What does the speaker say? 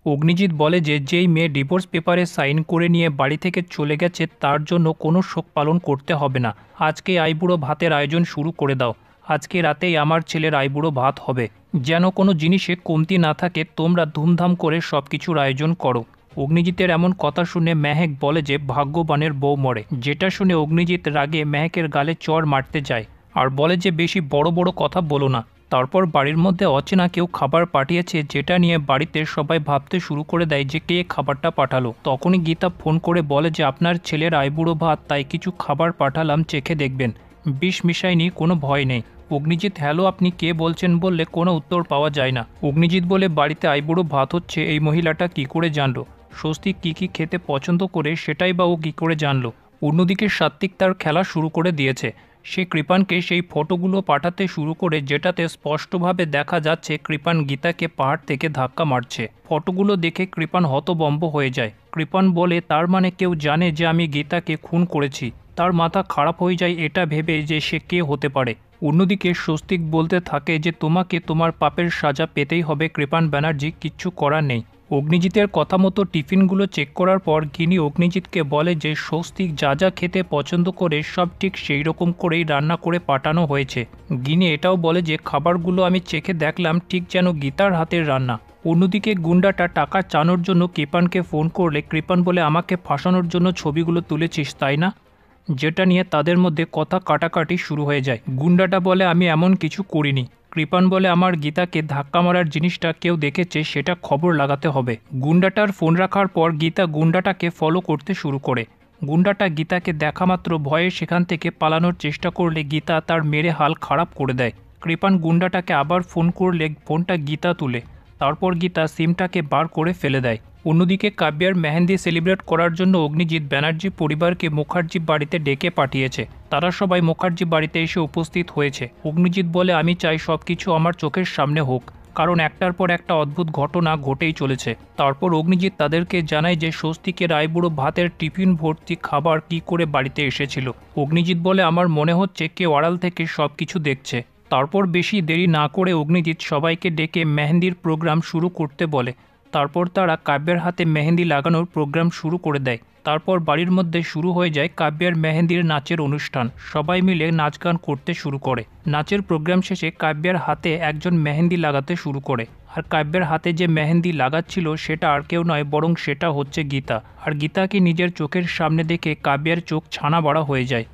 অগ্নিজিৎ বলে যে যেই মেয়ে ডিভোর্স পেপারে সাইন করে নিয়ে বাড়ি থেকে চলে গেছে তার জন্য কোনো শোক পালন করতে হবে না। আজকে আইবুড়ো ভাতের আয়োজন শুরু করে দাও। আজকে রাতেই আমার ছেলের আইবুড়ো ভাত হবে। যেন কোনো জিনিসে কমতি না থাকে, তোমরা ধুমধাম করে সব কিছুর আয়োজন করো। অগ্নিজিতের এমন কথা শুনে মেহেক বলে যে ভাগ্যবানের বউ মরে। যেটা শুনে অগ্নিজিৎ রাগে মেহেকের গালে চড় মারতে যায় আর বলে যে বেশি বড় বড় কথা বলো না। তারপর বাড়ির মধ্যে অচেনা কেউ খাবার পাঠিয়েছে, যেটা নিয়ে বাড়িতে সবাই ভাবতে শুরু করে দেয় যে কে খাবারটা পাঠালো। তখনই গীতা ফোন করে বলে যে আপনার ছেলের আইবুড়ো ভাত, তাই কিছু খাবার পাঠালাম, চেখে দেখবেন, বিষ মিশাইনি, কোনো ভয় নেই। অগ্নিজিৎ হ্যালো আপনি কে বলছেন বললে কোনো উত্তর পাওয়া যায় না। অগ্নিজিৎ বলে বাড়িতে আইবুড়ো ভাত হচ্ছে এই মহিলাটা কি করে জানলো? স্বস্তিক কী খেতে পছন্দ করে সেটাই বা ও কী করে জানলো? অন্যদিকে সাত্বিক তার খেলা শুরু করে দিয়েছে। সে কৃপানকে সেই ফটোগুলো পাঠাতে শুরু করে, যেটাতে স্পষ্টভাবে দেখা যাচ্ছে কৃপান গীতাকে পাহাড় থেকে ধাক্কা মারছে। ফটোগুলো দেখে কৃপান হতবম্ব হয়ে যায়। কৃপান বলে তার মানে কেউ জানে যে আমি গীতাকে খুন করেছি। তার মাথা খারাপ হয়ে যায় এটা ভেবে যে সে কে হতে পারে। অন্যদিকে স্বস্তিক বলতে থাকে যে তোমাকে তোমার পাপের সাজা পেতেই হবে কৃপান ব্যানার্জি, কিচ্ছু করার নেই। অগ্নিজিতের কথা মতো টিফিনগুলো চেক করার পর গিনি অগ্নিজিৎকে বলে যে স্বস্তিক যা যা খেতে পছন্দ করে সব ঠিক সেই রকম করেই রান্না করে পাঠানো হয়েছে। গিনি এটাও বলে যে খাবারগুলো আমি চেখে দেখলাম ঠিক যেন গীতার হাতের রান্না। অন্যদিকে গুন্ডাটা টাকা চানোর জন্য কৃপানকে ফোন করলে কৃপান বলে আমাকে ফাঁসানোর জন্য ছবিগুলো তুলেছিস তাই না? যেটা নিয়ে তাদের মধ্যে কথা কাটাকাটি শুরু হয়ে যায়। গুন্ডাটা বলে আমি এমন কিছু করিনি। কৃপান বলে আমার গীতাকে ধাক্কা মারার জিনিসটা কেউ দেখেছে, সেটা খবর লাগাতে হবে। গুন্ডাটার ফোন রাখার পর গীতা গুন্ডাটাকে ফলো করতে শুরু করে। গুন্ডাটা গীতাকে দেখা মাত্র ভয়ে সেখান থেকে পালানোর চেষ্টা করলে গীতা তার মেরে হাল খারাপ করে দেয়। কৃপান গুন্ডাটাকে আবার ফোন করলে ফোনটা গীতা তুলে। তারপর গীতা সিমটাকে বার করে ফেলে দেয়। অন্যদিকে কাব্যার মেহেন্দি সেলিব্রেট করার জন্য অগ্নিজিৎ ব্যানার্জি পরিবারকে মুখার্জি বাড়িতে ডেকে পাঠিয়েছে। তারা সবাই মুখার্জি বাড়িতে এসে উপস্থিত হয়েছে। অগ্নিজিৎ বলে আমি চাই সব কিছু আমার চোখের সামনে হোক, কারণ একটার পর একটা অদ্ভুত ঘটনা ঘটেই চলেছে। তারপর অগ্নিজিৎ তাদেরকে জানায় যে স্বস্তিকের আইবুড়ো ভাতের টিফিন ভর্তি খাবার কি করে বাড়িতে এসেছিল। অগ্নিজিৎ বলে আমার মনে হচ্ছে কেউ আড়াল থেকে সব কিছু দেখছে। তারপর বেশি দেরি না করে অগ্নিজিৎ সবাইকে ডেকে মেহেন্দির প্রোগ্রাম শুরু করতে বলে। তারপর তারা কাব্যের হাতে মেহেন্দি লাগানোর প্রোগ্রাম শুরু করে দেয়। তারপর বাড়ির মধ্যে শুরু হয়ে যায় কাব্যের মেহেন্দির নাচের অনুষ্ঠান। সবাই মিলে নাচ গান করতে শুরু করে। নাচের প্রোগ্রাম শেষে কাব্যের হাতে একজন মেহেন্দি লাগাতে শুরু করে। আর কাব্যের হাতে যে মেহেন্দি লাগাচ্ছিল সেটা আর কেউ নয়, বরং সেটা হচ্ছে গীতা। আর গীতাকে নিজের চোখের সামনে দেখে কাব্যের চোখ ছানা বড়া হয়ে যায়।